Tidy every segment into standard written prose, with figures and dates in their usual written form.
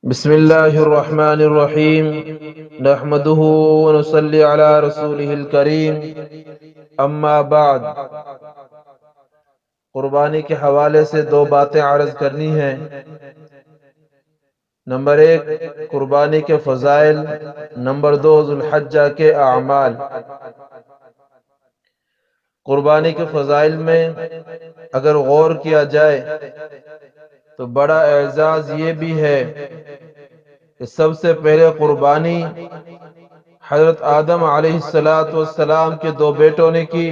بسم اللہ الرحمن الرحیم نحمده ونصلی علی رسولہ الکریم اما بعد، قربانی کے حوالے سے دو باتیں عرض کرنی ہیں۔ نمبر ایک، قربانی کے فضائل۔ نمبر دو، ذو الحجہ کے اعمال۔ قربانی کے فضائل میں اگر غور کیا جائے تو بڑا اعزاز یہ بھی ہے کہ سب سے پہلے قربانی حضرت آدم علیہ السلام کے دو بیٹوں نے کی۔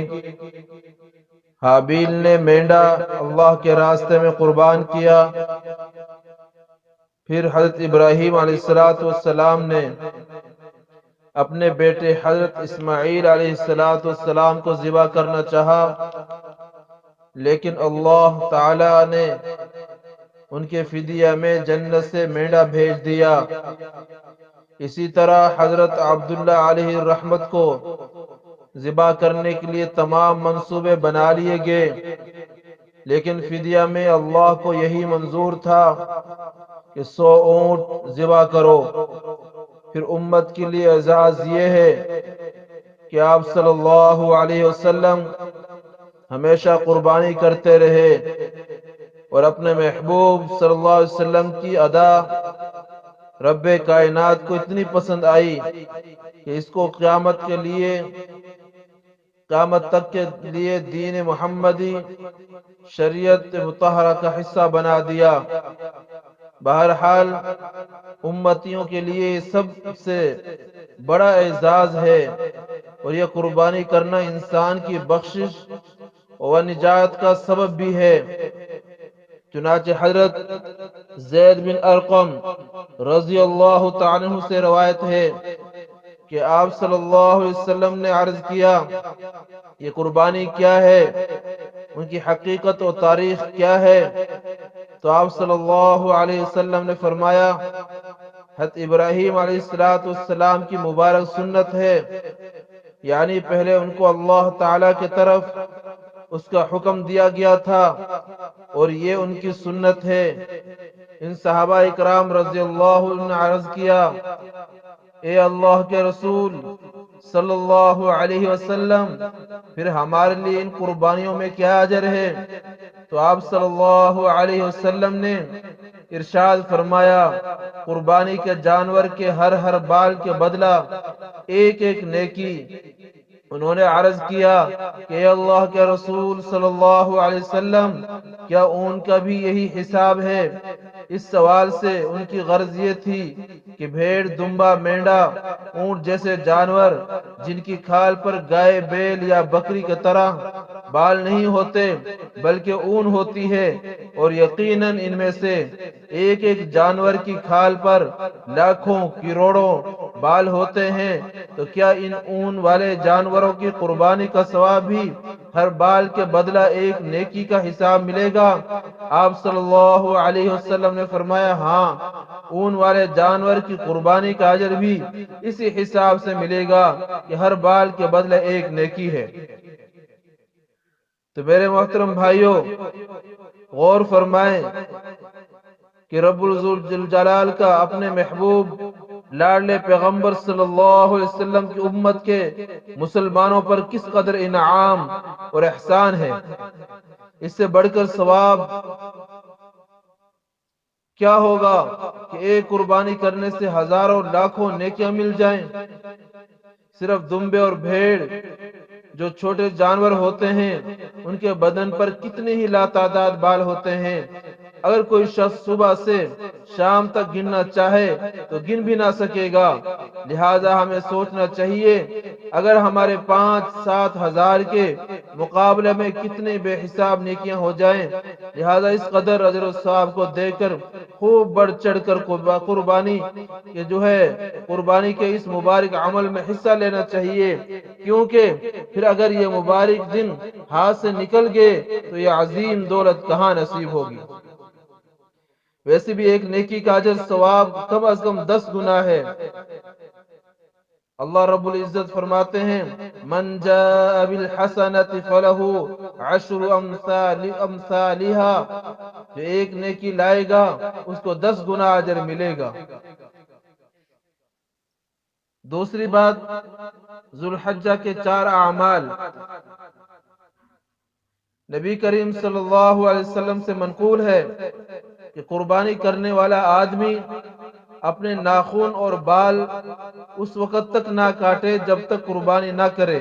حابیل نے مینڈا اللہ کے راستے میں قربان کیا، پھر حضرت ابراہیم علیہ السلام نے اپنے بیٹے حضرت اسماعیل علیہ السلام کو ذبح کرنا چاہا، لیکن اللہ تعالی نے ان کے فدیہ میں جنت سے مینڈا بھیج دیا۔ اسی طرح حضرت عبداللہ علیہ الرحمت کو ذبح کرنے کے لیے تمام منصوبے بنا لیے گئے، لیکن فدیہ میں اللہ کو یہی منظور تھا کہ 100 اونٹ ذبح کرو۔ پھر امت کے لیے اعزاز یہ ہے کہ آپ صلی اللہ علیہ وسلم ہمیشہ قربانی کرتے رہے، اور اپنے محبوب صلی اللہ علیہ وسلم کی ادا رب کائنات کو اتنی پسند آئی کہ اس کو قیامت تک کے لیے دین محمدی شریعت مطہرہ کا حصہ بنا دیا۔ بہرحال امتیوں کے لیے سب سے بڑا اعزاز ہے، اور یہ قربانی کرنا انسان کی بخشش و نجات کا سبب بھی ہے۔ چنانچہ حضرت زید بن ارقم رضی اللہ تعالیٰ عنہ سے روایت ہے کہ آپ صلی اللہ علیہ وسلم نے عرض کیا، یہ قربانی کیا ہے، ان کی حقیقت و تاریخ کیا ہے؟ تو آپ صلی اللہ علیہ وسلم نے فرمایا، حضرت ابراہیم علیہ السلام کی مبارک سنت ہے، یعنی پہلے ان کو اللہ تعالی کی طرف اس کا حکم دیا گیا تھا، اور یہ ان کی سنت ہے۔ ان صحابہ اکرام رضی اللہ عنہ نے عرض کیا، اے اللہ کے رسول صلی اللہ علیہ وسلم، پھر ہمارے لیے ان قربانیوں میں کیا اجر ہے؟ تو آپ صلی اللہ علیہ وسلم نے ارشاد فرمایا، قربانی کے جانور کے ہر بال کے بدلہ ایک ایک نیکی۔ انہوں نے عرض کیا کہ اے اللہ کے رسول صلی اللہ علیہ وسلم، کیا اون کا بھی یہی حساب ہے؟ اس سوال سے ان کی غرض یہ تھی کہ بھیڑ، دمبا، مینڈا، اونٹ جیسے جانور جن کی کھال پر گائے، بیل یا بکری کی طرح بال نہیں ہوتے بلکہ اون ہوتی ہے، اور یقیناً ان میں سے ایک ایک جانور کی کھال پر لاکھوں کروڑوں بال ہوتے ہیں، تو کیا ان اون والے جانوروں کی قربانی کا ثواب بھی ہر بال کے بدلہ ایک نیکی کا حساب ملے گا؟ آپ صلی اللہ علیہ وسلم نے فرمایا، ہاں، اون والے جانور کی قربانی کا اجر بھی اسی حساب سے ملے گا کہ ہر بال کے بدلے ایک نیکی ہے۔ تو میرے محترم بھائیوں، غور فرمائیں کہ رب الجلال کا اپنے محبوب لاڈلے پیغمبر صلی اللہ علیہ وسلم کی امت کے مسلمانوں پر کس قدر انعام اور احسان ہے۔ اس سے بڑھ کر ثواب کیا ہوگا کہ ایک قربانی کرنے سے ہزاروں لاکھوں نیکیاں مل جائیں۔ صرف دمبے اور بھیڑ جو چھوٹے جانور ہوتے ہیں، ان کے بدن پر کتنے ہی لاتعداد بال ہوتے ہیں، اگر کوئی شخص صبح سے شام تک گننا چاہے تو گن بھی نہ سکے گا۔ لہذا ہمیں سوچنا چاہیے، اگر ہمارے 5-7 ہزار کے مقابلے میں کتنے بے حساب نیکیاں ہو جائیں، لہذا اس قدر اجر و ثواب کو دیکھ کر خوب بڑھ چڑھ کر قربانی کے اس مبارک عمل میں حصہ لینا چاہیے، کیونکہ پھر اگر یہ مبارک دن ہاتھ سے نکل گئے تو یہ عظیم دولت کہاں نصیب ہوگی۔ ویسے بھی ایک نیکی کا اجر ثواب کم از کم 10 گنا ہے۔ اللہ رب العزت فرماتے ہیں من جاء بالحسنۃ فلہ عشر امثالها، جو ایک نیکی لائے گا اس کو 10 گنا اجر ملے گا۔ دوسری بات، ذو الحجہ کے 4 اعمال نبی کریم صلی اللہ علیہ وسلم سے منقول ہے کہ قربانی کرنے والا آدمی اپنے ناخن اور بال اس وقت تک نہ کاٹے جب تک قربانی نہ کرے۔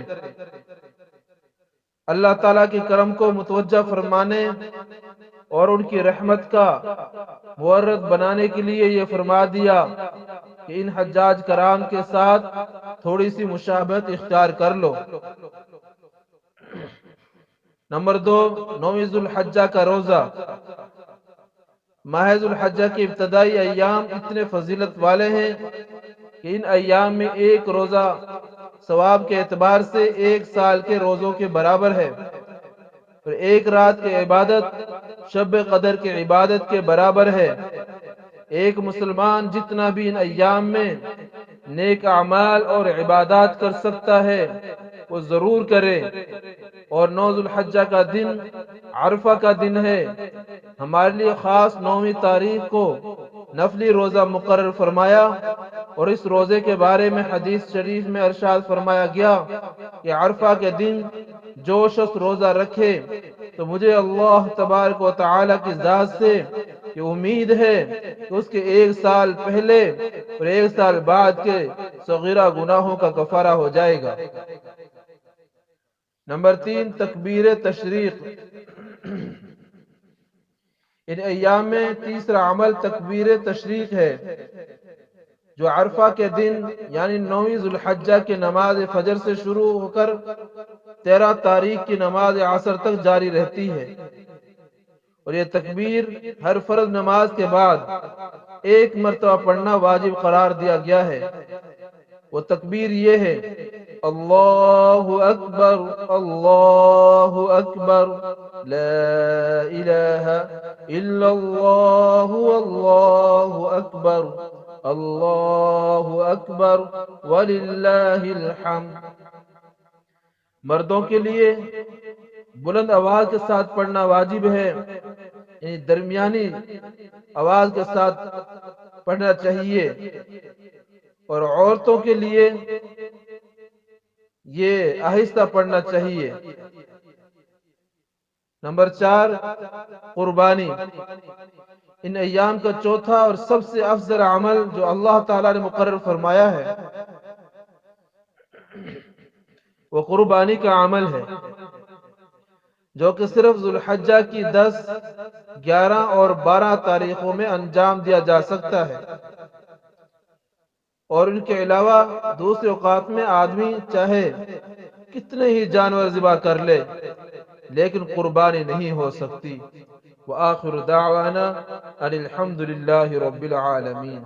اللہ تعالیٰ کے کرم کو متوجہ فرمانے اور ان کی رحمت کا مورد بنانے کے لیے یہ فرما دیا کہ ان حجاج کرام کے ساتھ تھوڑی سی مشابہت اختیار کر لو۔ نمبر 2، 9 ذو الحجہ کا روزہ۔ ماہ ذو الحجہ کے ابتدائی ایام اتنے فضیلت والے ہیں کہ ان ایام میں ایک روزہ ثواب کے اعتبار سے 1 سال کے روزوں کے برابر ہے، اور ایک رات کی عبادت شب قدر کی عبادت کے برابر ہے۔ ایک مسلمان جتنا بھی ان ایام میں نیک اعمال اور عبادات کر سکتا ہے وہ ضرور کرے۔ اور 9 ذو الحجہ کا دن عرفہ کا دن ہے۔ ہمارے لیے خاص 9ویں تاریخ کو نفلی روزہ مقرر فرمایا، اور اس روزے کے بارے میں حدیث شریف میں ارشاد فرمایا گیا کہ عرفہ کے دن جو شخص روزہ رکھے تو مجھے اللہ تبارک و تعالی کی ذات سے کہ امید ہے کہ اس کے 1 سال پہلے اور 1 سال بعد کے صغیرہ گناہوں کا کفارہ ہو جائے گا۔ نمبر 3، تکبیر تشریق۔ ان ایام میں تیسرا عمل تکبیر تشریق ہے، جو عرفہ کے دن یعنی 9 ذو الحجہ کی نماز فجر سے شروع ہو کر 13 تاریخ کی نماز عصر تک جاری رہتی ہے، اور یہ تکبیر ہر فرض نماز کے بعد 1 مرتبہ پڑھنا واجب قرار دیا گیا ہے۔ وہ تکبیر یہ ہے: اللہ اکبر اللہ اکبر لا الہ الا اللہ اللہ اکبر اللہ اکبر وللہ الحمد۔ مردوں کے لیے بلند آواز کے ساتھ پڑھنا واجب ہے، یعنی درمیانی آواز کے ساتھ پڑھنا چاہیے، اور عورتوں کے لیے یہ آہستہ پڑھنا چاہیے۔ نمبر 4، قربانی۔ ان ایام کا چوتھا اور سب سے افضل عمل جو اللہ تعالیٰ نے مقرر فرمایا ہے وہ قربانی کا عمل ہے، جو کہ صرف ذو الحجہ کی 10، 11 اور 12 تاریخوں میں انجام دیا جا سکتا ہے، اور ان کے علاوہ دوسرے اوقات میں آدمی چاہے کتنے ہی جانور ذبح کر لے لیکن قربانی نہیں ہو سکتی۔ وآخر دعوانا ان الحمد للہ رب العالمین۔